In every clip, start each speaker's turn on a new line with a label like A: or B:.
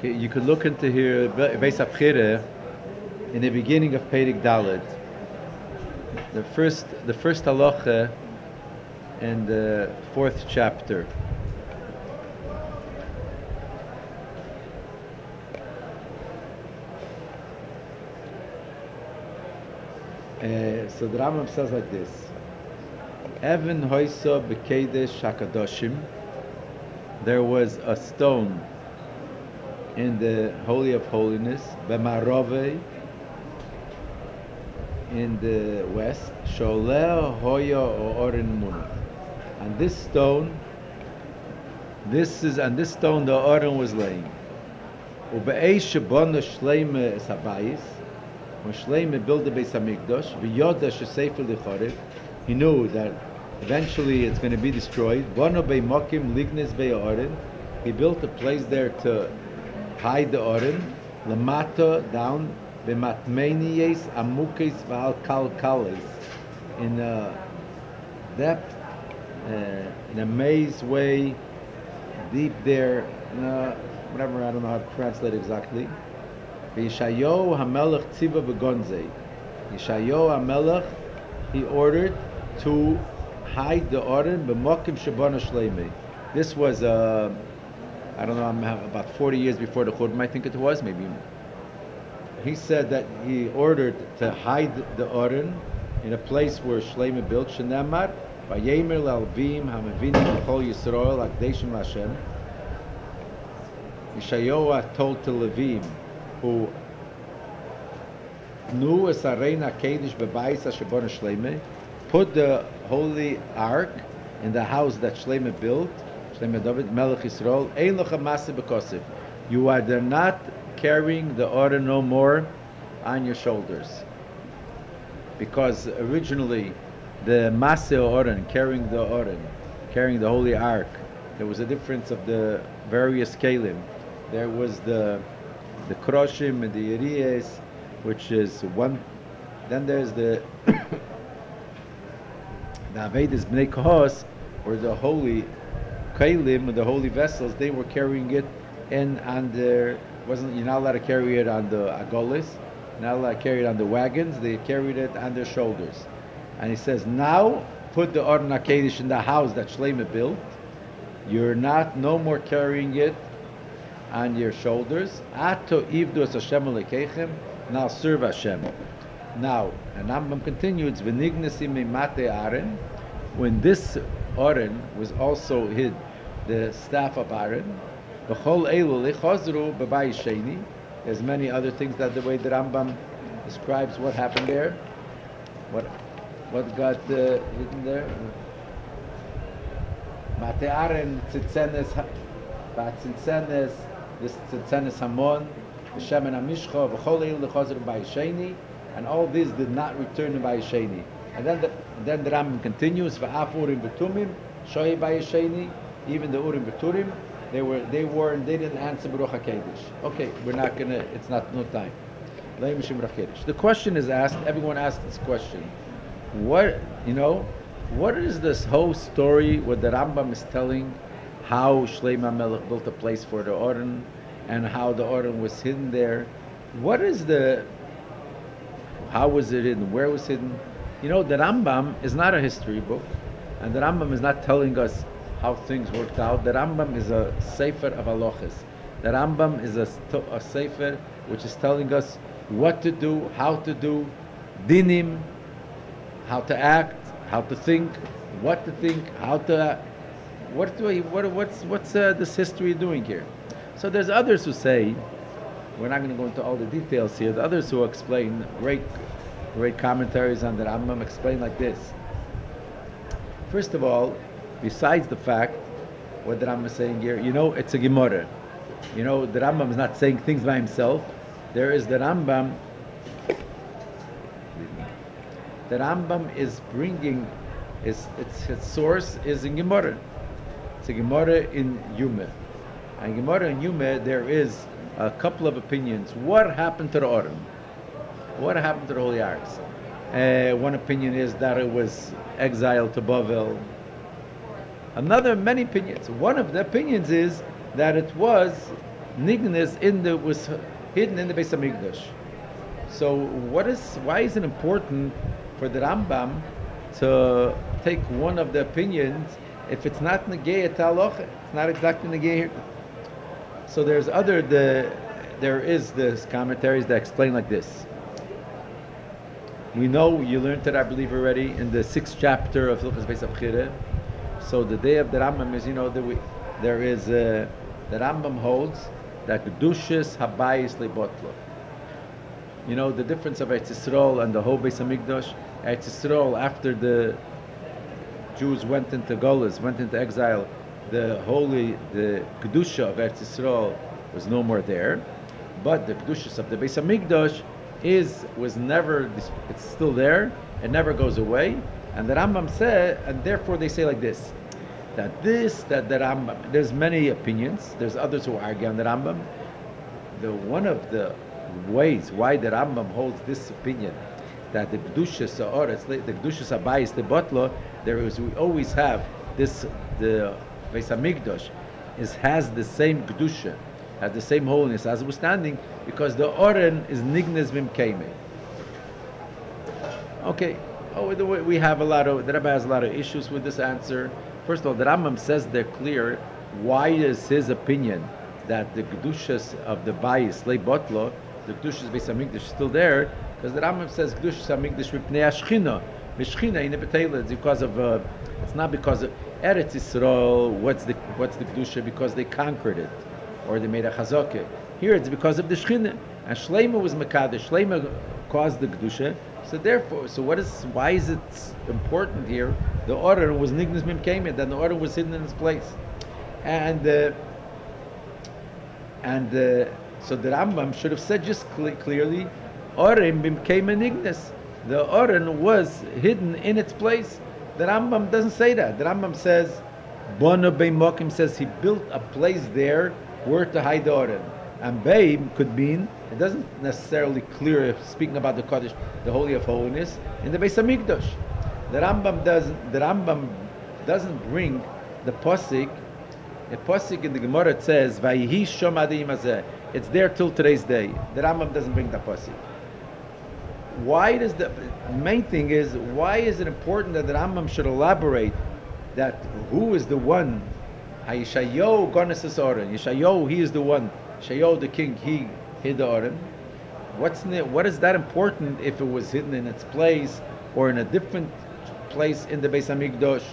A: Okay, you could look into here, Beis Habechira, in the beginning of Perek Daled. The first halacha in the 4th chapter. So the Rambam says like this: Evan hoisa b'kedesh hakadoshim. There was a stone in the Holy of Holiness, b'marove, in the west, sholeh hoya oren munach. And this stone, this stone the oren was laying. Ube'eish shebona shleime es habayis. When Shleime built the Beis Hamikdash, v'yoda shesefer lichorev, he knew that eventually it's going to be destroyed. Bono beimokim lignes be'oren, he built a place there to hide the oren. Lamata, down, bematmeniyes amukes v'al kalkales, in a depth, in a maze way, deep there, whatever, I don't know how to translate exactly. Yeshayahu HaMelech Tziva B'Gonzei. Yeshayahu HaMelech, he ordered to hide the Oren b'mokim shebana shleimei. This was, I don't know, I'm about 40 years before the Churban, I think it was, maybe. He said that he ordered to hide the Oren in a place where Shleimei built. Shenemar, Vayemer L'Alvim HaMevinim B'Chol Yisrael Akdeshim L'Hashem. Yeshayahu told to Levim, who knew as Arena Kedish Bebayis Shebona Shleimei, put the holy ark in the house that Shleimei built, Shleimei David Melech Yisrael. Ein locha maseh b'kosif. You are there not carrying the Oren no more on your shoulders, because originally the maseh Oren, carrying the holy ark, there was a difference of the various kelim. There was the kroshim and the yeriyes, which is one. Then there's the Avedis Bnei Kohos, or the holy kelim, the holy vessels. They were carrying it, and on their you're not allowed to carry it on the agolis, not allowed to carry it on the wagons. They carried it on their shoulders. And he says, now put the Oren HaKodesh in the house that Shleimei built. You're no more carrying it on your shoulders. Ato ivdu es Hashem Elokeichem. Now serve Hashem. Now, and Rambam continues, v'nignesi meimate Aaron. When this Aaron was also hid, the staff of Aaron, v'chol elu lechazru b'bayis sheni. There's many other things that the way the Rambam describes what happened there. What got hidden there? Mate Aaron tzitzenes ba'tzitzenes. This Tzitzenes Hamon, the Shemen HaMishcha, V'chol Eil L'Chazir B'Yisheni, and all these did not return to B'Yisheni. And then the Rambam continues, V'af Urim V'tumim, Shoy B'Yisheni, even the Urim V'turim, they didn't answer Baruch HaKodesh. Okay, we're not gonna, it's not, no time. The question is asked, everyone asks this question. What is this whole story, what the Rambam is telling, how Shleimei HaMelech built a place for the Oren, and how the Oren was hidden there? How was it hidden? Where was it hidden? The Rambam is not a history book, and the Rambam is not telling us how things worked out. The Rambam is a sefer of halachas. The Rambam is a sefer which is telling us what to do, how to do, dinim, how to act, how to think, what to think, how to act. What's this history doing here? So there's others who say, we're not going to go into all the details here. The others who explain great commentaries on the Rambam explain like this. First of all, besides the fact what the Rambam is saying here, it's a Gemara. The Rambam is not saying things by himself. There is the Rambam. The Rambam is bringing its source is in Gemara. It's a Gemara in Yuma. And Gemara in Yuma, there is a couple of opinions. What happened to the Oren? What happened to the Holy Arks? One opinion is that it was exiled to Bavel. Many opinions. One of the opinions is that it was Nignes was hidden in the Beis Hamikdash. So why is it important for the Rambam to take one of the opinions if it's not negei halacha? It's not exactly negei here. So there is this commentaries that explain like this. We know you learned it, I believe, already in the 6th chapter of Hilchos Beis Habechira. So the day of the Rambam is, the Rambam holds that Kedushas Habayis Lebotlo. You know the difference of Eretz Yisrael and the whole Beis Hamikdash. Eretz Yisrael, after the Jews went into Golus, went into exile, the Kedusha of Eretz Yisrael was no more there, but the Kedushas of the Beis Hamikdash was never. It's still there. It never goes away. And the Rambam said, and therefore they say like this, that the Rambam. There's many opinions. There's others who argue on the Rambam. One of the ways why the Rambam holds this opinion that the Kedushas the Kedushas Habayis the Botlo, we always have this, the Beis Hamikdash has the same Kedusha, has the same holiness as we're standing, because the Oren is Nignes Vimkeime. Okay, we have the Rebbe has a lot of issues with this answer. First of all, the Rambam says they're clear. Why is his opinion that the Kedushas of the Bayis Lei Botlo, the Kedushas Beis Hamikdash is still there? Because the Rambam says Kedushas Hamikdash Mipnei Ashchina, Mishchina in the Betela. It's because of it's not because of Eretz Yisrael. What's the Kedusha? Because they conquered it, or they made a chazakah. Here it's because of the Shechina, and Shleima was Mekadesh. Shleima caused the Kedusha. So therefore, why is it important here? The order was Nignes Mimkemet, then the order was hidden in its place, and so the Rambam should have said just clearly, Orem Mimkemet Nignes. The Oren was hidden in its place. The Rambam doesn't say that. The Rambam says, Bono Beimokim says he built a place there where to hide the Oren. And Beim could mean, it doesn't necessarily clear, speaking about the Kodesh, the Holy of Holiness, in the Beis Hamikdash. The Rambam doesn't bring the Posik. The Posik in the Gemara says, Vayihi Shom Adim Hazeh. It's there till today's day. The Rambam doesn't bring the Posik. Why does the main thing is, why is it important that the Rambam should elaborate that who is the one? Yeshayahu Goneses Oren. Yeshayahu, he is the one. Yeshayahu the king, he hid the Oren. What is that important if it was hidden in its place or in a different place in the Beis Hamikdash?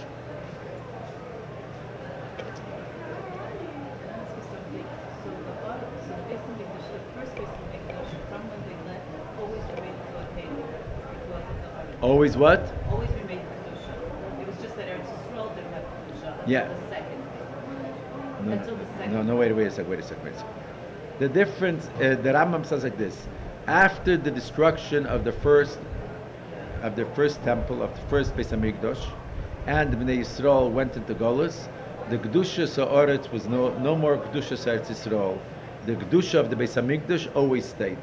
A: Always what?
B: Always remained Kedusha. It was just that Eretz Yisrael didn't have Kedusha.
A: Yeah.
B: The second.
A: No,
B: until the second.
A: No, wait a second. The difference, the Rambam says like this: after the destruction of the first temple, of the first Beis Hamikdash, and the Bnei Yisrael went into Golus, the Kedusha Sa'aretz was no more Kedusha Eretz Yisrael. The Kedusha of the Beis Hamikdash always stayed.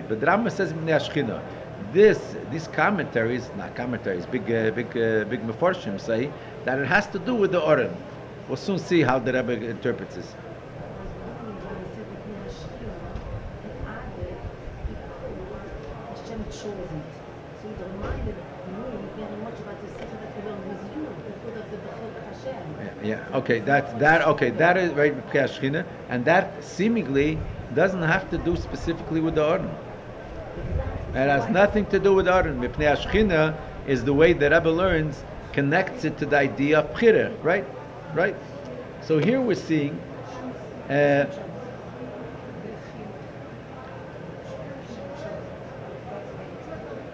A: But the Rambam says Bnei Ashchina. These commentaries, big Meforshim say that it has to do with the Oren. We'll soon see how the Rebbe interprets this. Yeah. Okay. That is right. And that seemingly doesn't have to do specifically with the Oren. It has nothing to do with Oren. Mipnei Ashchina is the way the Rebbe learns, connects it to the idea of Bchira, right? So here we're seeing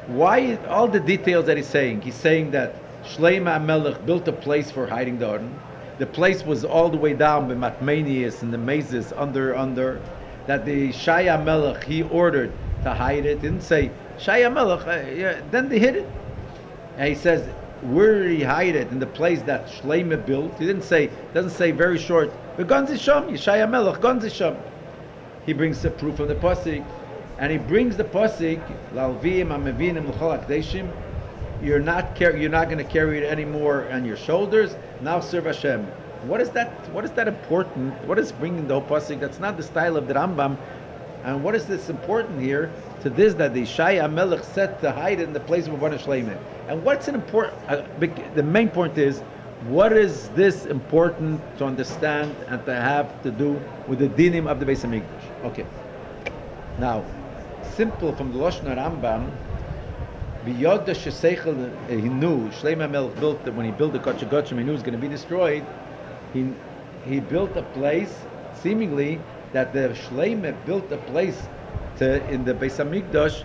A: why all the details that he's saying. He's saying that Shleima HaMelech built a place for hiding the Oren. The place was all the way down by Matmanias and the mazes under. That the Shaya HaMelech, he ordered to hide it. Didn't say Shaya Melech. Then they hid it. And he says, where did he hide it? In the place that Shleima built. He doesn't say very short. But Gonzisham, Shaya Melech, Gonzisham. He brings the proof of the pasuk, and he brings the pasuk, Lalvim Amevinim L'chol Akdeshim. You're not going to carry it anymore on your shoulders. Now serve Hashem. What is that? What is that important? What is bringing the whole pasuk? That's not the style of the Rambam. And what is this important here to this that the Shai Melech set to hide in the place of Rabbi Shleiman? And what's an important? The main point is, what is this important to understand and to have to do with the dinim of the Beis Hamikdash? Okay. Now, simple from the Lashon Rambam. Biyod sheseichel he knew Shleiman Melech built that when he built the Kodesh Kodashim, he knew it was going to be destroyed. He built a place seemingly that the Shleima built a place in the Beis Hamikdash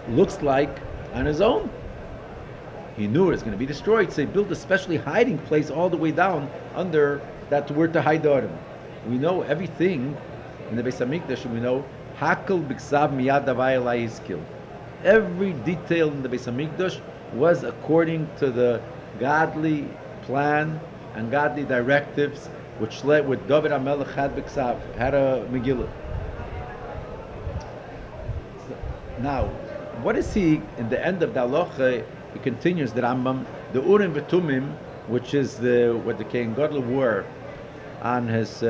A: looks like on his own. He knew it was going to be destroyed, so he built a specially hiding place all the way down under that word to hide the Arim. We know everything in the Beis Hamikdash. We know Hakel b'ksav miyad davai elai iskil. Every detail in the Beis Hamikdash was according to the godly plan and godly directives which led with David HaMelech had b'ksav, had a Megillah. Now, what is he in the end of the halacha? He continues the Rambam, the Urim v'Tumim, which is what the King Gadol wore on his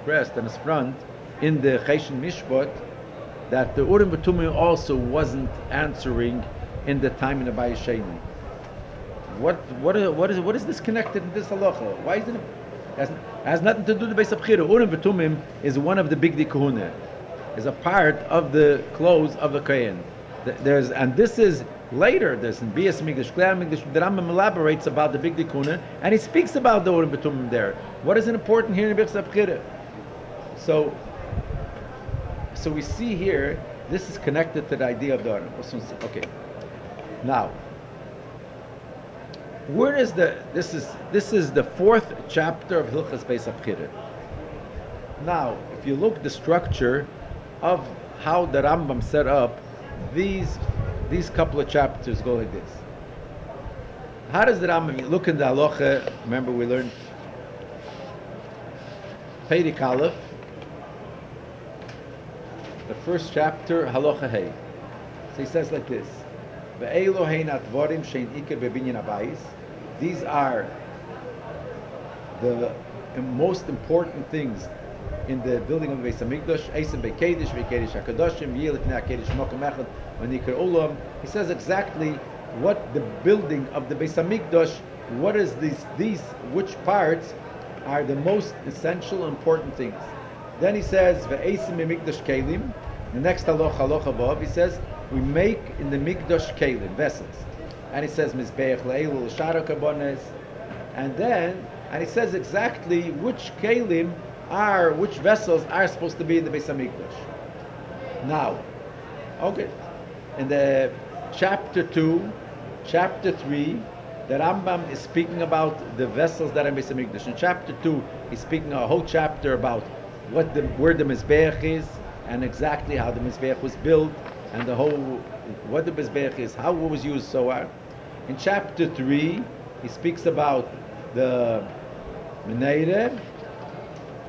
A: breast and his front in the Cheshin Mishpat, that the Urim v'Tumim also wasn't answering in the time in the Bayis Sheni. What is this connected in this halacha? Why isn't it? Has nothing to do with the Beis Habechira. Urim v'Tumim is one of the Bigdei Kahuna, is a part of the clothes of the Kohen. And this is later. There's in Beis Midrash L'noshim Ubanos, the Rambam elaborates about the Bigdei Kahuna, and he speaks about the Urim v'Tumim there. What is important here in Beis Habechira? So we see here this is connected to the idea of the Urim. Okay. Now, where is this is the fourth chapter of Hilchos Beis Habechira. Now, if you look at the structure of how the Rambam set up these couple of chapters go like this. How does the Rambam look in the halacha? Remember we learned Perek Aleph, the first chapter, halacha hey. So he says like this: Ve'elo hein advarim shein iker bebinyan habayis. These are the most important things in the building of the Beis Hamikdash. Eisem bekedesh, bekedesh hakadoshim, yeh lifnei hakedesh mokem echad, v'nikar olam. He says exactly what the building of the Beis Hamikdash, what is these which parts are the most essential, important things. Then he says ve'eisem mikdash kelim. The next halacha above, he says we make in the mikdash kelim vessels. And he says mizbeach le'elu l'shara kabones, and he says exactly which kelim which vessels are supposed to be in the Beis Hamikdash. Now, okay, in the chapter 2, chapter 3, the Rambam is speaking about the vessels that are in Beis Hamikdash. In chapter 2, he's speaking a whole chapter about where the Mizbeach is, and exactly how the Mizbeach was built, and what the Mizbeach is, how it was used, so on. In chapter 3, he speaks about the Menachem,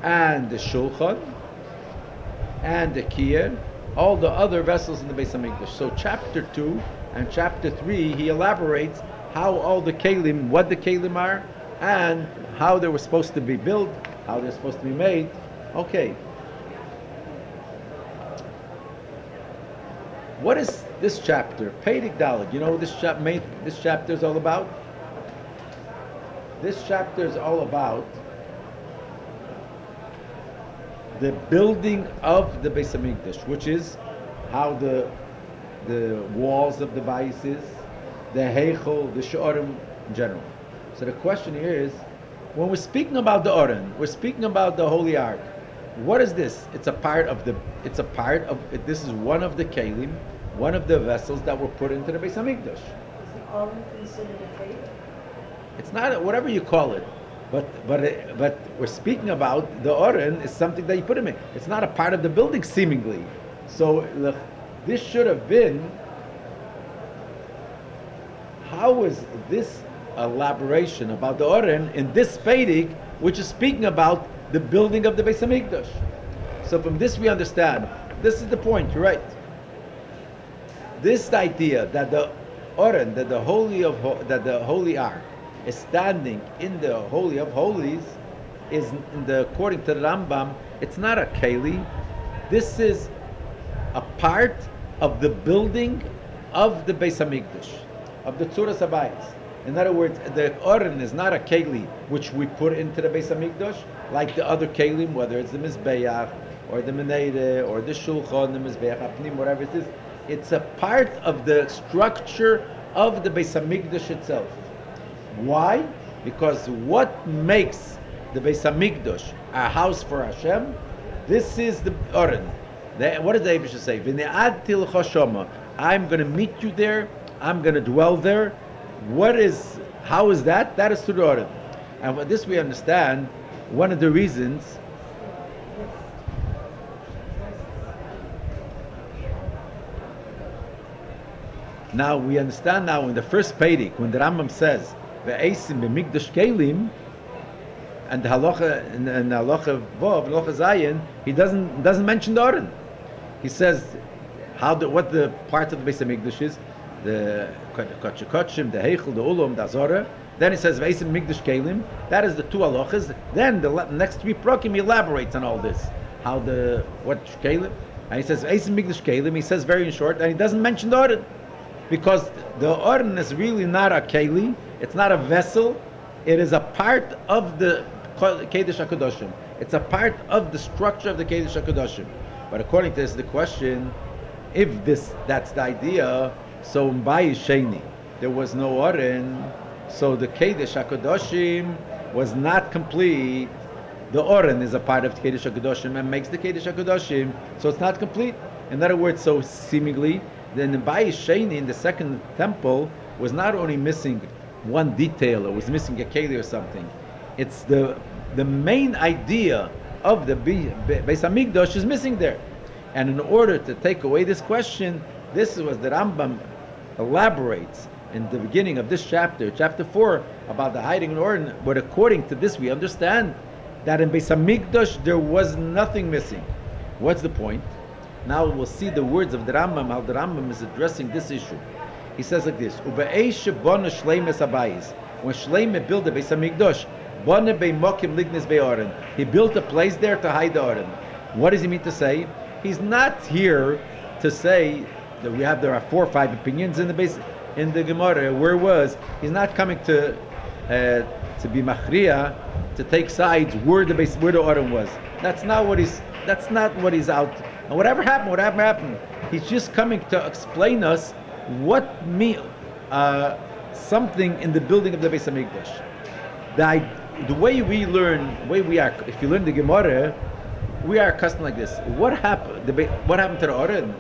A: and the Shulchan, and the Kiyah, all the other vessels in the Beis Hamikdash. So chapter 2 and chapter 3, he elaborates how all the Kelim, what the Kelim are, and how they were supposed to be built, how they're supposed to be made. Okay. What is this chapter? Perek Daled. You know what this chapter is all about? This chapter is all about the building of the Beis Hamikdash, which is how the walls of the Bayis is, the Heichel, the Shorim in general. So the question here is, when we're speaking about the Aron, we're speaking about the Holy Ark. What is this? This is one of the Kelim, one of the vessels that were put into the Beis Hamikdash.
B: Is the Aron considered a cave?
A: It's not whatever you call it. But we're speaking about the Aron is something that you put him in. It's not a part of the building, seemingly. So this should have been. How is this elaboration about the Aron in this Perek, which is speaking about the building of the Beis Hamikdash? So from this we understand. This is the point. You're right. This idea that the Aron, that the Holy Ark, is standing in the Holy of Holies, is, according to the Rambam, it's not a keli. This is a part of the building of the Beis Hamikdash, of the Tzuras Habayis. In other words, the Oren is not a keli which we put into the Beis Hamikdash like the other kelim, whether it's the Mizbeach or the Menachem or the Shulchan, the Mizbeach Apnim, whatever it is. It's a part of the structure of the Beis Hamikdash itself. Why? Because what makes the Beis Hamikdash a house for Hashem, this is the Oren. What does the Eibush say? V'ne'adti l'cha shama. I'm going to meet you there. I'm going to dwell there. How is that? That is through the Oren. And with this we understand one of the reasons now we understand now in the first Peirik when the Rambam says ve'esim b'mikdash kelim, and the halacha in halacha vav, halacha zayin, he doesn't mention the Oren. He says what the part of the Beis Hamikdash is, the kachim, the heichel, the ulam, the azara. Then he says ve'esim b'mikdash kelim. That is the two halachas. Then the next three prakim he elaborates on all this. What kelim, and he says ve'esim b'mikdash kelim. He says very in short, and he doesn't mention the Oren. Because the Oren is really not a keli, it's not a vessel, it is a part of the Kedesh HaKadoshim. It's a part of the structure of the Kedesh HaKadoshim. But according to this, the question, if that's the idea, so in Bayis Sheni, there was no Oren, so the Kedesh HaKadoshim was not complete. The Oren is a part of the Kedesh HaKadoshim and makes the Kedesh HaKadoshim, so it's not complete. In other words, so seemingly, then the Bayis Sheni in the second temple was not only missing one detail, it was missing a keli or something. It's the main idea of the Beis Hamikdash is missing there. And in order to take away this question, this is what the Rambam elaborates in the beginning of this chapter, chapter 4, about the hiding in Oren. But according to this, we understand that in Beis Hamikdash there was nothing missing. What's the point? Now we'll see the words of the Rambam, how the Rambam is addressing this issue. He says like this: Ube'eish shebona shleim es habayis. When Shleim built the Beis Hamikdash, bona beimokim lignis be'oren. He built a place there to hide the Oren. What does he mean to say? He's not here to say that there are 4 or 5 opinions in the Gemara. Where it was? He's not coming to be machriya, to take sides where the Oren was. That's not what he's out. And whatever happened. He's just coming to explain us something in the building of the Beis Hamikdash. The way we are, if you learn the Gemara, we are accustomed like this. What happened to the Oren?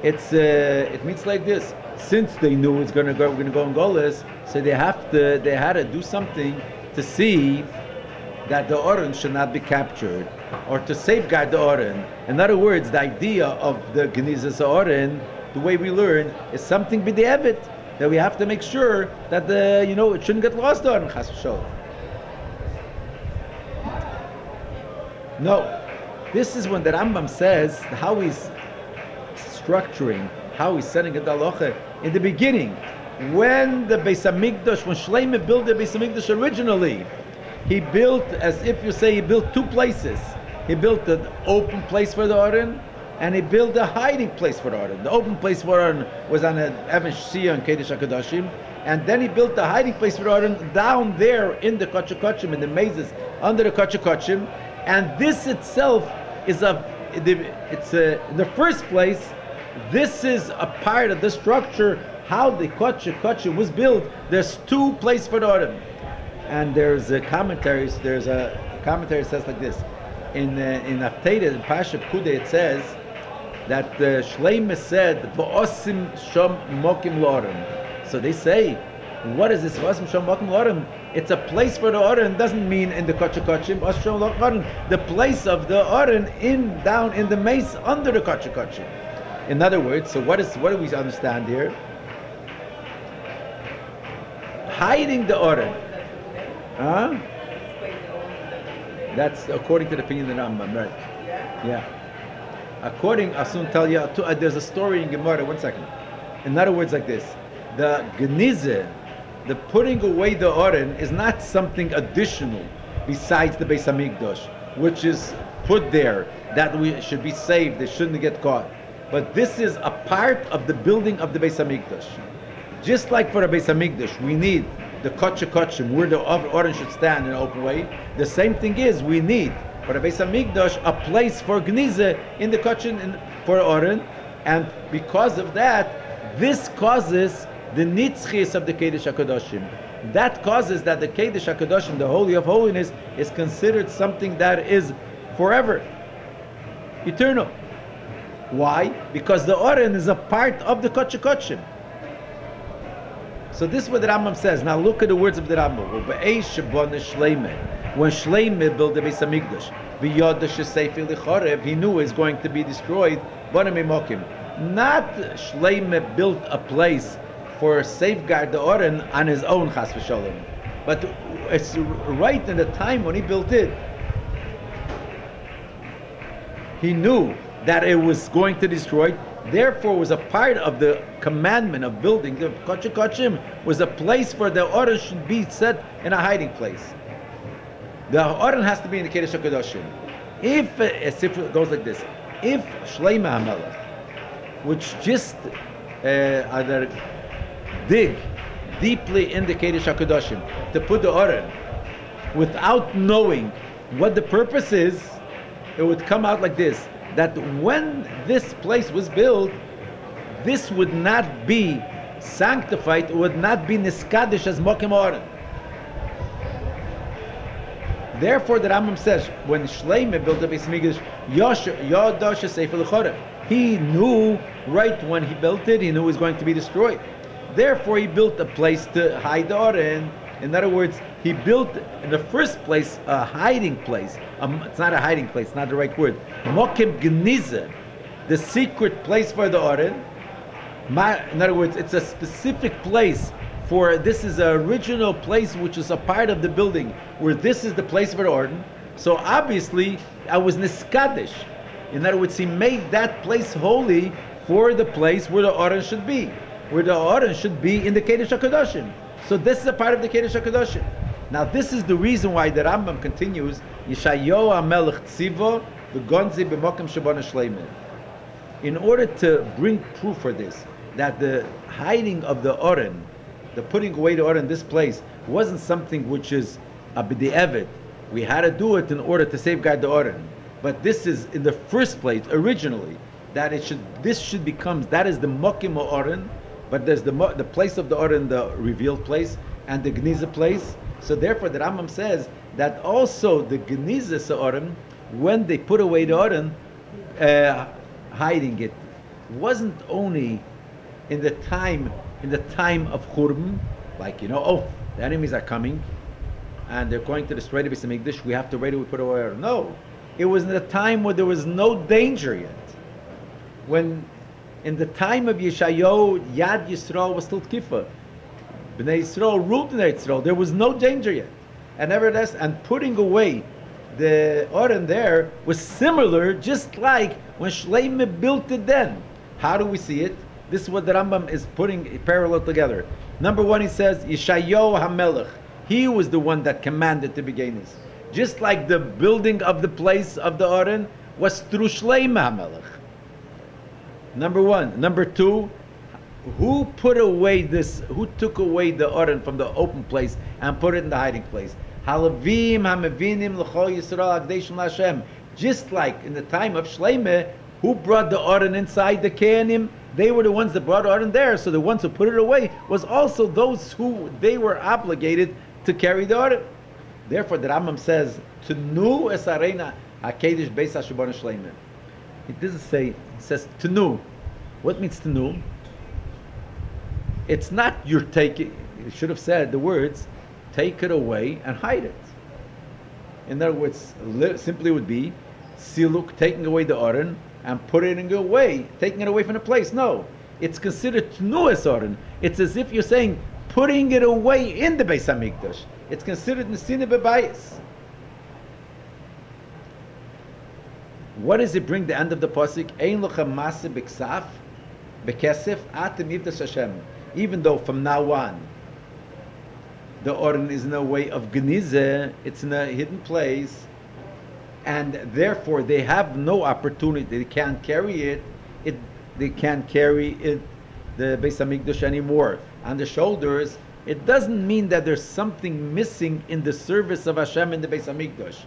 A: It means like this. Since they knew we're going to go in Golas, so they had to do something to see that the Oren should not be captured, or to safeguard the Oren. In other words, the idea of the Genizas Oren, the way we learn, is something b'di'evet, that we have to make sure that it shouldn't get lost on Chas v'Sholom. No, this is when the Rambam says how he's structuring, how he's setting a halacha in the beginning. When the Beis Hamikdash, when Shleim built the Beis Hamikdash originally, he built, as if you say, he built 2 places. He built an open place for the Oren, and he built a hiding place for the Oren. The open place for Oren was on an Even Shia and Kedesh HaKadoshim, and then he built the hiding place for Oren down there in the Kochim, in the mazes under the Kochim, and this itself is in the first place, this is a part of the structure, how the Kochim was built. There's 2 places for the Oren. And there's a commentary that says like this. In Haftarah, in Pasha Pekudah, it says that Shleim said, V'osim shom mokim l'Oren. So they say, what is this V'osim shom mokim l'Oren? It's a place for the Oren, doesn't mean in the Kochim, Osim shom l'Oren, the place of the Oren down in the maze under the Kochim. In other words, so what do we understand here? Hiding the Oren. That's according to the opinion of the Rambam, right? Yeah. I'll soon tell you. There's a story in Gemara. 1 second. In other words, like this: the Genize, the putting away the Oren, is not something additional. besides the Beis Hamikdash, which is put there that we should be saved, they shouldn't get caught. But this is a part of the building of the Beis Hamikdash. Just like for the Beis Hamikdash, we need the Kodesh Kodeshim, where the Oren should stand in an open way. The same thing is, we need for the Beis Hamikdash a place for Gnize in the Kodeshim for Oren, and because of that, this causes the Nitzchis of the Kodesh HaKadoshim. That causes that the Kodesh HaKadoshim, the Holy of Holiness, is considered something that is forever, eternal. Why? Because the Oren is a part of the Kodesh HaKodeshim. So this is what the Rambam says. Now look at the words of the Rambam. When Shleime built the Beis Hamikdash, he knew it was going to be destroyed. Not Shleime built a place for safeguard the Oren on his own, chas v'sholem. But it's right in the time when he built it, he knew that it was going to destroy it. Therefore, was a part of the commandment of building the Kodesh HaKodeshim, was a place for the Oren should be set in a hiding place. The Oren has to be in the Kodesh HaKadoshim. If it goes like this, if Shleima HaMelech, which just either dig deeply in the Kodesh HaKadoshim to put the Oren, without knowing what the purpose is, it would come out like this, that when this place was built, this would not be sanctified, it would not be niskadish as Mokim Oren. Therefore, the Rambam says, when Shleime built the Beis Midrash, he knew right when he built it, he knew it was going to be destroyed. Therefore, he built a place to hide the Oren. In other words, he built, in the first place, a hiding place. It's not a hiding place, it's not the right word. Mokim Gnize, the secret place for the Oren. In other words, it's a specific place for, this is an original place which is a part of the building, where this is the place for the Oren. So obviously, I was Niskadish. In other words, he made that place holy for the place where the Oren should be. Where the Oren should be in the Kodesh HaKadoshim. So this is a part of the Kodesh HaKadoshim. Now this is the reason why the Rambam continues, Yeshayahu HaMelech Tzivo v'gonzi b'mokem shebona shleimah. In order to bring proof for this, that the hiding of the Oren, the putting away the Oren in this place, wasn't something which is a b'di'evet. We had to do it in order to safeguard the Oren. But this is in the first place, originally, that this should become, that is the mokim Oren, but there's the place of the Oren, the revealed place, and the Gniza place. So therefore the Rambam says that also the Gniza Oren, when they put away the Oren, hiding it, wasn't only in the time of Churban, like, the enemies are coming, and they're going to destroy the Beis Hamikdash, we have to ready to put away Oren. No. It was in the time where there was no danger yet. When in the time of Yeshayahu, Yad Yisrael was still Tkifa. Bnei Yisrael ruled in Yisrael. There was no danger yet. And nevertheless, and putting away the Oren there was similar, just like when Shleime built it then. How do we see it? This is what the Rambam is putting parallel together. Number one, he says, Yeshayahu HaMelech. He was the one that commanded to begin this. Just like the building of the place of the Oren was through Shleime HaMelech. Number one. Number two, who took away the Oren from the open place and put it in the hiding place? Halavim HaMevinim L'chol Yisrael Akdeshim L'Hashem. Just like in the time of Shleime, who brought the Oren inside the Kehanim? They were the ones that brought Oren there. So the ones who put it away was also those who they were obligated to carry the Oren. Therefore, the Rambam says, "Tenu es arena hakedesh beis hashibon shleimah." It doesn't say. It says "tenu." What means "tenu"? It's not you're taking. It should have said the words, "Take it away and hide it." In other words, simply would be siluk, taking away the Oren and putting it away, taking it away from the place. No, it's considered "tenu es Oren." It's as if you're saying putting it away in the Beis Hamikdash. It's considered Nesina Bebayis. What does it bring the end of the pasuk? Ein locha mase b'ksaf b'kesef atem yivdas Hashem. Even though from now on the Oren is in a way of Genize, it's in a hidden place, and therefore they have no opportunity, they can't carry it, they can't carry it, the Beis Hamikdash anymore. On the shoulders, it doesn't mean that there's something missing in the service of Hashem in the Beis Hamikdash.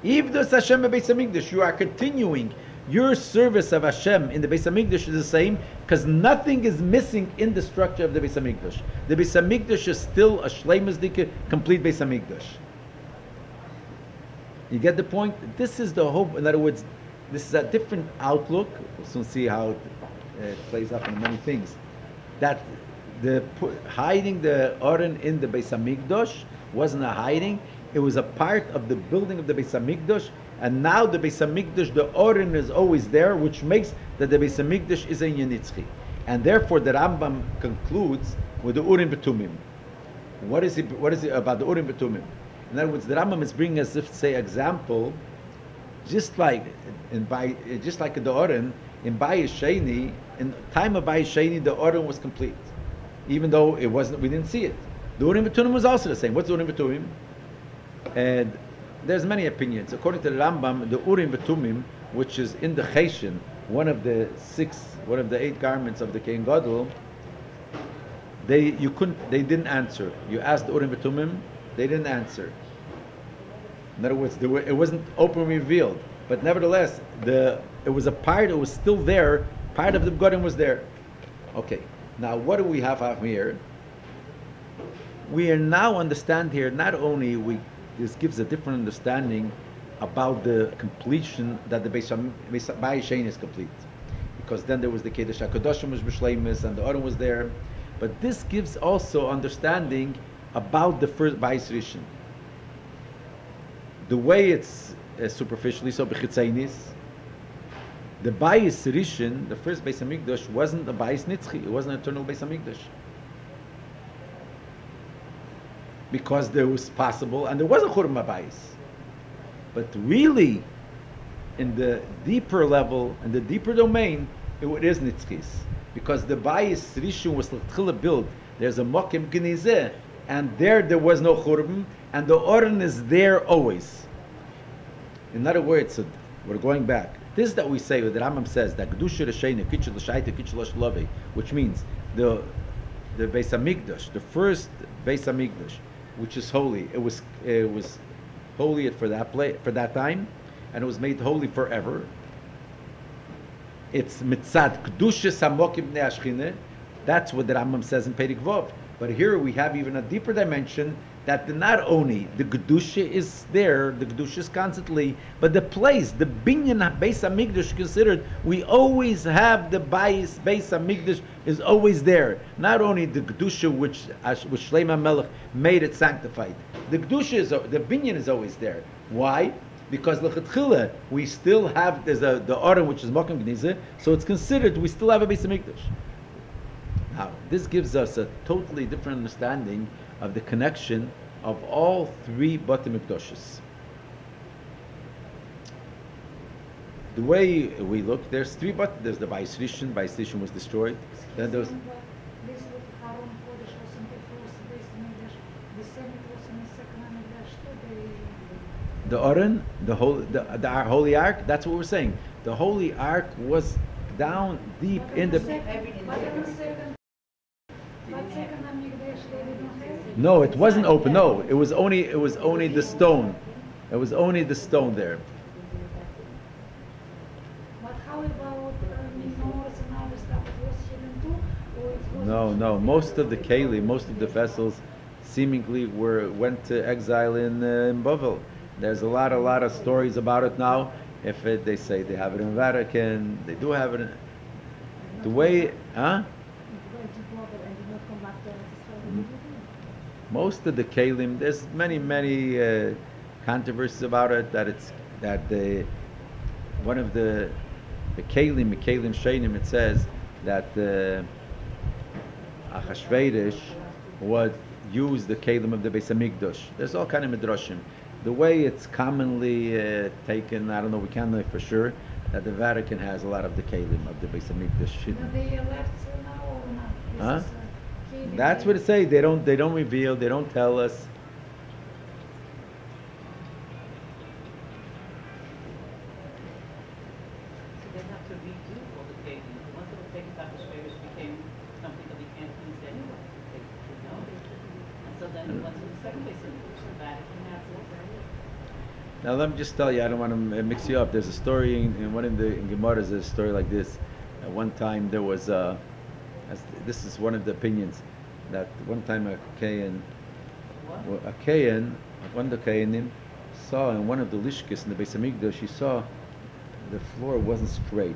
A: If there's Hashem in Beis Hamikdash, you are continuing. Your service of Hashem in the Beis Hamikdash is the same because nothing is missing in the structure of the Beis Hamikdash. The Beis Hamikdash is still a shleimus dike, complete Beis Hamikdash. You get the point? This is the hope. In other words, this is a different outlook. We'll soon see how it plays out in many things. That the hiding the Oren in the Beis Hamikdash wasn't a hiding. It was a part of the building of the Beis Hamikdash. And now the Beis Hamikdash, the Oren is always there, which makes that the Beis Hamikdash is a Yenitzchi. And therefore the Rambam concludes with the Urim Betumim. What is it about the Urim Betumim? In other words, the Rambam is bringing us, if say, example, just like in the Oren, in Bayis Sheni, in time of Bayis Sheni, the Oren was complete. Even though it wasn't, we didn't see it. The Urim Betumim was also the same. What's the Urim Betumim? And there's many opinions. According to the Rambam, the Urim Betumim, which is in the Cheshin, one of the 8 garments of the Kohen Gadol, they didn't answer. You asked the Urim Betumim, they didn't answer. In other words, it wasn't openly revealed, but nevertheless, it was a part. It was still there. Part of the Begodim was there. Okay. Now, what do we have here? We are now understand here. Not only this gives a different understanding about the completion that the Beis Sheni is complete, because then there was the Kedesh HaKadoshim was b'shleimus and the Oren was there, but this gives also understanding about the first Bayis Rishon. The way it's superficially so b'chitzainis, the Bayis Rishon, the first Beis Hamikdash, wasn't a Bayis Nitzchi. It wasn't an eternal Beis Hamikdash. Because there was possible, and there was a Churma Bayis. But really, in the deeper level, in the deeper domain, it is Nitzchis. Because the Bayis Rishon was l'tchila built. There's a Mokim Genizeh, and there was no Churban, and the Oren is there always. In other words, we're going back. This that we say, the Rambam says that Kedusha Reshena, Kitchel L'Shaita, Kitchel L'Shlove, which means the Beis Hamikdash, the first Beis Hamikdash, which is holy. It was holy for that time, and it was made holy forever. It's mitzad kedusha samokim bnei Ashchine. That's what the Rambam says in Perek Vov. But here we have even a deeper dimension that not only the kedusha is there, the kedusha is constantly, but the place, the binyan Beis Hamikdash considered, we always have the Beis Hamikdash is always there. Not only the kedusha which Shlomo Melech made it sanctified, the kedusha the binyan is always there. Why? Because l'chatchila we still have the Oren which is Mokem Gnizeh, so it's considered we still have a Beis Hamikdash. Now this gives us a totally different understanding of the connection of all 3 Batei Mikdashos. The way we look, there's 3 but there's the Bayis Rishon. Bayis Rishon was destroyed. Then there was the Oren, our holy ark. That's what we're saying. The holy ark was down deep in the. No, it wasn't open. No, it was only the stone. It was only the stone there.
C: But how about menorahs and other stuff? It was hidden too, or it was?
A: No. Most of the keli, most of the vessels, seemingly went to exile in Bavel. There's a lot of stories about it now. If they say they have it in Vatican, they do have it. The way, most of the kelim, there's many controversies about it. One of the kelim shenim, it says that Achashverosh would use the kelim of the Beis Hamikdash. There's all kind of midrashim. The way it's commonly taken, I don't know. We can't know for sure that the Vatican has a lot of the kelim of the Beis Hamikdash.
C: Are they left now or not?
A: That's what it say. They don't reveal. They don't tell us.
B: So they have to redo all the paintings. The ones that were taken back to Schwabers became something that we can't use anyway. And so then we went to the second Beis Midrash, the Vatican afterwards.
A: Now let me just tell you, I don't want to mix you up. There's a story in one of the Gemaras. There's a story like this. At one time there was this is one of the opinions, that one time one of the Kayanim saw in one of the lishkis in the Beis Hamikdash, he saw the floor wasn't straight.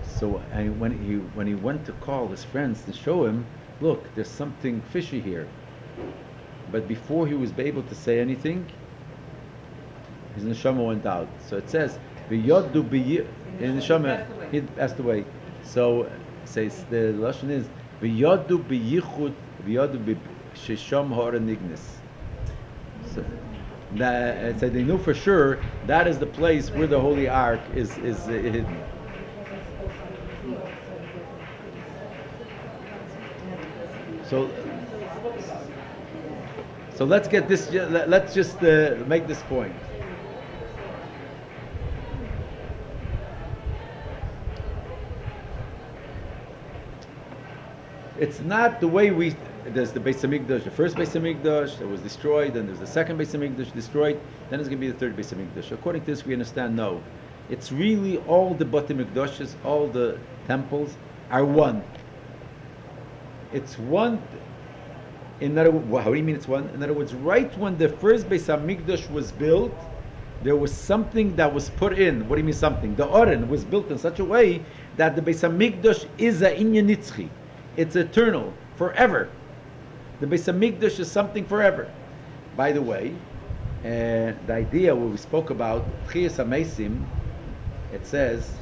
A: So when he went to call his friends to show him, look, there's something fishy here. But before he was able to say anything, his neshama went out. So it says, his neshama, he passed away. So says the lashon is v'yodu b'yichud v'yodu b'shisham ha'oranignis. So they knew for sure that is the place where the Holy Ark is hidden. So let's get this. Let's just make this point. It's not the way there's the Beis Hamikdash, the first Beis Hamikdash that was destroyed, then there's the second Beis Hamikdash destroyed, then there's going to be the third Beis Hamikdash. According to this, we understand no. It's really all the Bati Mikdashes, all the temples are one. It's one. How do you mean it's one? In other words, right when the first Beis Hamikdash was built, there was something that was put in. What do you mean something? The Oren was built in such a way that the Beis Hamikdash is a inyan nitzchi. It's eternal, forever. The Beis Hamikdash is something forever. By the way, the idea what we spoke about, Tchias HaMeisim, it says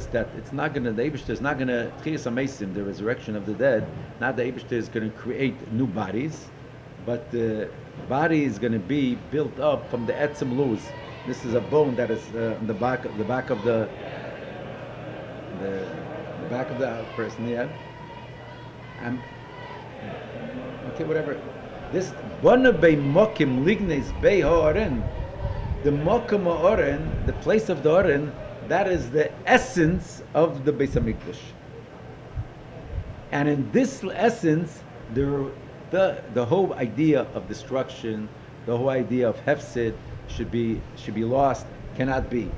A: that it's not going to, the Eibishter is not going to, Tchias HaMeisim, the resurrection of the dead, not the Eibishter is going to create new bodies, but the body is going to be built up from the Etzem Luz. This is a bone that is on the back of the back of the person, yeah. Okay, whatever. This Bona Bei Mokim Lignes Bei Ha'oren, the Mokim Ha'oren, the place of the Oren, that is the essence of the Beis Hamikdash. And in this essence, the whole idea of destruction, the whole idea of hefsid should be lost, cannot be.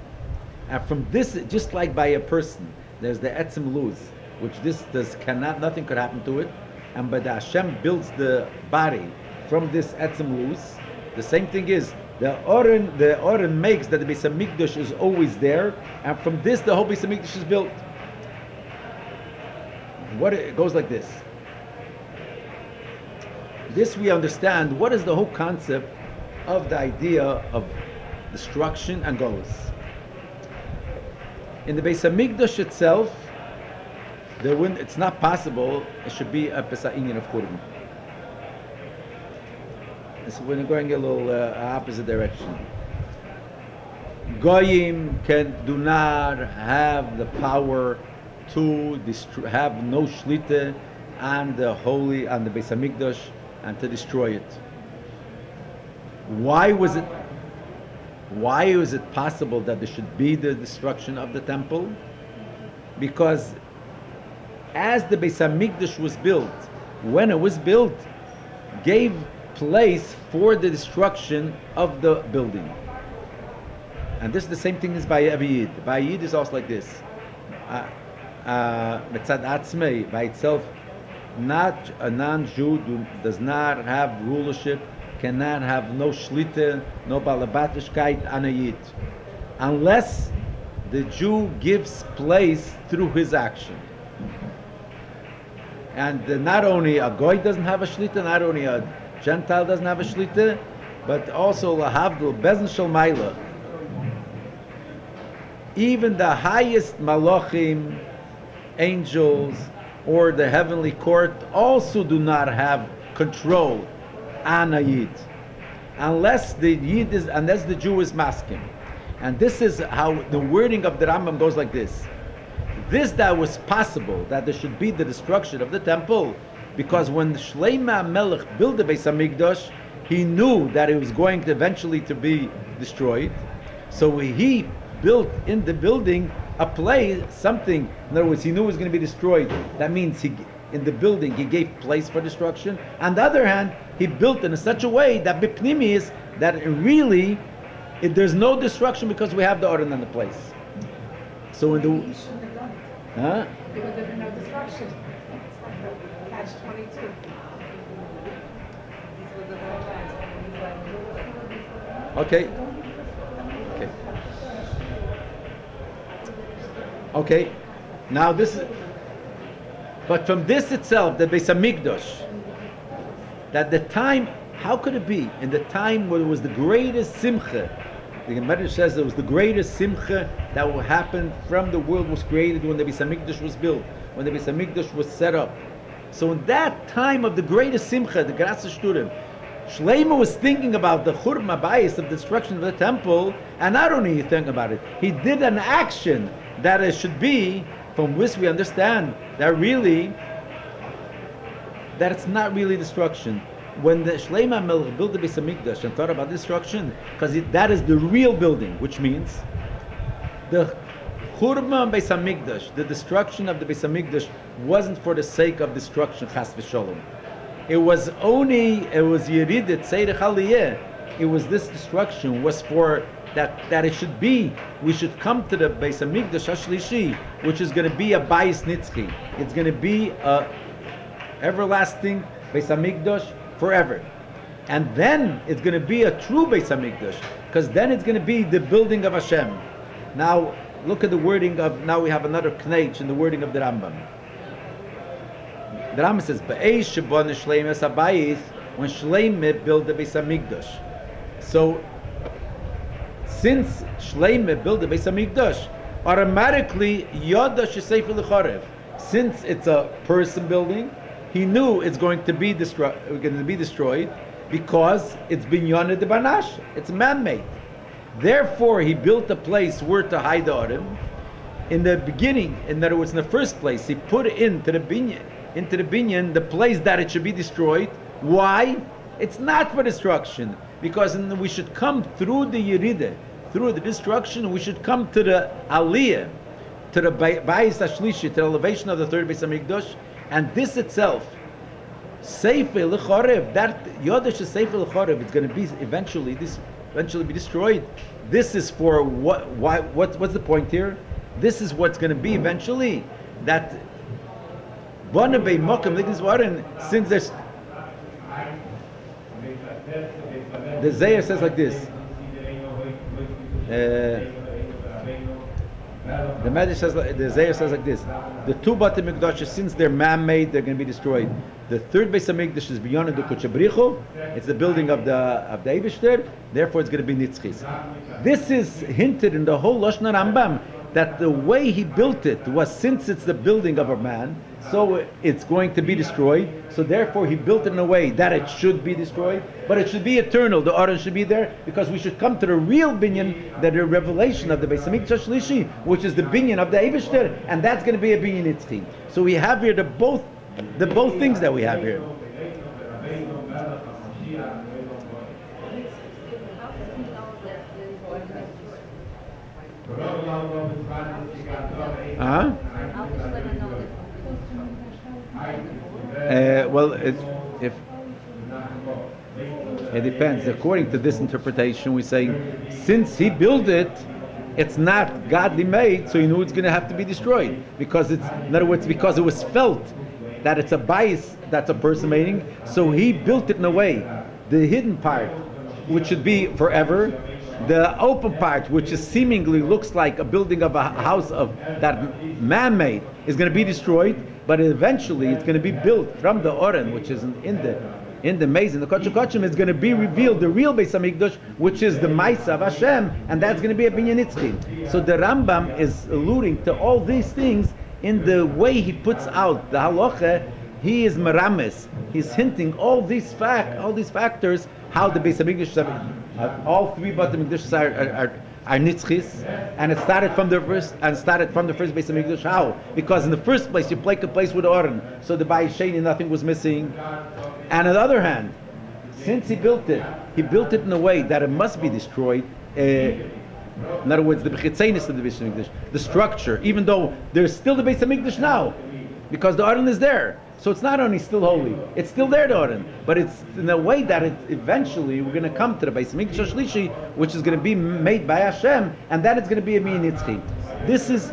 A: And from this, just like by a person, there's the etzem luz, which nothing could happen to it. And but Hashem builds the body from this etzem luz. The same thing is the Oren makes that the Beis Hamikdash is always there, and from this the whole Beis Hamikdash is built. It goes like this. This we understand. What is the whole concept of the idea of destruction and golus? In the Beis Hamikdash itself, it's not possible. It should be a Pesach Inyan of Kurban. So we're going a little opposite direction. Goyim do not have the power to have no shlita on the Beis Hamikdash and to destroy it. Why was it possible that there should be the destruction of the temple? Because as the Beis Hamikdash was built, when it was built, gave place for the destruction of the building. And this is the same thing as by Yid. By Yid is also like this. Mitzad Atzmei, by itself, not a non-Jew does not have rulership, cannot have no shlita, no balabatishkeit on a Yid, unless the Jew gives place through his action. And not only a Goy doesn't have a shlita, not only a Gentile doesn't have a shlita, but also lahavdil bezn shel maila. Even the highest malachim, angels, or the heavenly court also do not have control on a Yid, unless the Jew is masking. And this is how the wording of the Rambam goes like this. this that was possible, that there should be the destruction of the temple, because when Shlomo Melech built the Beis Hamikdash, he knew that it was going to eventually to be destroyed. So he built in the building a place, something, in other words, he knew it was going to be destroyed. That means in the building he gave place for destruction. On the other hand, he built in such a way that Bipnimi is that there's no destruction because we have the Oren on the place. So in the...
C: Maybe he shouldn't have done it.
A: Huh?
C: There would have been no destruction. It's like catch-22.
A: Okay. Okay. Now this is... But from this itself, the Beis Hamikdash, that the time, how could it be? In the time when it was the greatest Simcha, the Gemara says it was the greatest Simcha that will happen from the world was created when the Beis Hamikdash was built, when the Beis Hamikdash was set up. So in that time of the greatest Simcha, the Grasa Shturim, Shlomo was thinking about the Churma Bayis of destruction of the temple, and not only he think about it, he did an action that it should be, from which we understand that really, that it's not really destruction. When the Shlomo Melech built the Beis Hamikdash and thought about destruction, because that is the real building, which means the Churma Beis Hamikdash, the destruction of the Beis Hamikdash, wasn't for the sake of destruction, Chas v'Sholom. It was Yeridet Seirech Aliyeh. It was this destruction was for that it should be, we should come to the Beis Hamikdash HaShlishi, which is going to be a Bayis Nitzchi. It's going to be a everlasting Beis Hamikdash forever. And then it's going to be a true Beis Hamikdash, because then it's going to be the building of Hashem. Now, look at the wording of, now we have another knech in the wording of the Rambam. The Rambam says, Be'ez shebon Shlomo es habayis, when Shlomo built the Beis Hamikdash. So, since Shlomo built the Beis Hamikdash, automatically Yoda shesefer l'chorev. Since it's a person building, he knew it's going to be destroyed because it's binyan de banash. It's man-made. Therefore, he built a place where to hide the Orim. In the beginning, in other words, in the first place, he put into the binyan the place that it should be destroyed. Why? It's not for destruction, because we should come through the Yerida, through the destruction. We should come to the Aliyah, to the Bayis HaShlishi, to the elevation of the third Beis Hamikdash, and this itself, Sefer L'chorev, that Yodesh Sefer L'chorev, it's going to be eventually be destroyed. This is for what? Why? What's the point here? This is what's going to be eventually. That Bonabei Mokem Lignis, since there's the Zayar says like this. The Medrash says, the Zayar says like this: the two Bate Mikdashim, since they're man-made, they're going to be destroyed. The third Beis Hamikdash is beyond the Kuchabrichu. It's the building of the Eibishter. Therefore, it's going to be Nitzchis. This is hinted in the whole Lashon Rambam that the way he built it was, since it's the building of a man, so it's going to be destroyed. So therefore, he built it in a way that it should be destroyed, but it should be eternal. The Aron should be there, because we should come to the real binyan, the revelation of the Beis Hamikdash Shlishi, which is the binyan of the Eibishter, and that's going to be a binyan Nitzchi. So we have here the both things that we have here. Well, it depends. According to this interpretation, we say since he built it, it's not godly made, so he knew it's going to have to be destroyed, because it's, in other words, because it was felt that it's a bias that's a person making, so he built it in a way, the hidden part, which should be forever, the open part, which is seemingly looks like a building of a house of that man-made, is going to be destroyed, but eventually it's going to be built from the Oren, which is in the maze, in the Kodesh Kodeshim, is going to be revealed the real Beis Hamikdash, which is the Maisa of Hashem, and that's going to be a binyan Nitzchi. So the Rambam is alluding to all these things in the way he puts out the halacha. He is merames. He's hinting all these factors, how the Beis Hamikdash, all three Beit Hamikdash are nitzchis, and it started from the first Beis Hamikdash. How? Because in the first place you break a place with Oren, so the Bayis Sheni nothing was missing. And on the other hand, since he built it in a way that it must be destroyed. In other words, the bechitzenis of the Beis Hamikdash, the structure, even though there's still the Beis Hamikdash now, because the Aron is there. So it's not only still holy, it's still there, the Aron, but it's in a way that eventually we're going to come to the Beis Midrash Shlishi, which is going to be made by Hashem, and that it's going to be a Nitzchi. This is,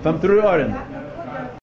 A: from through Aron.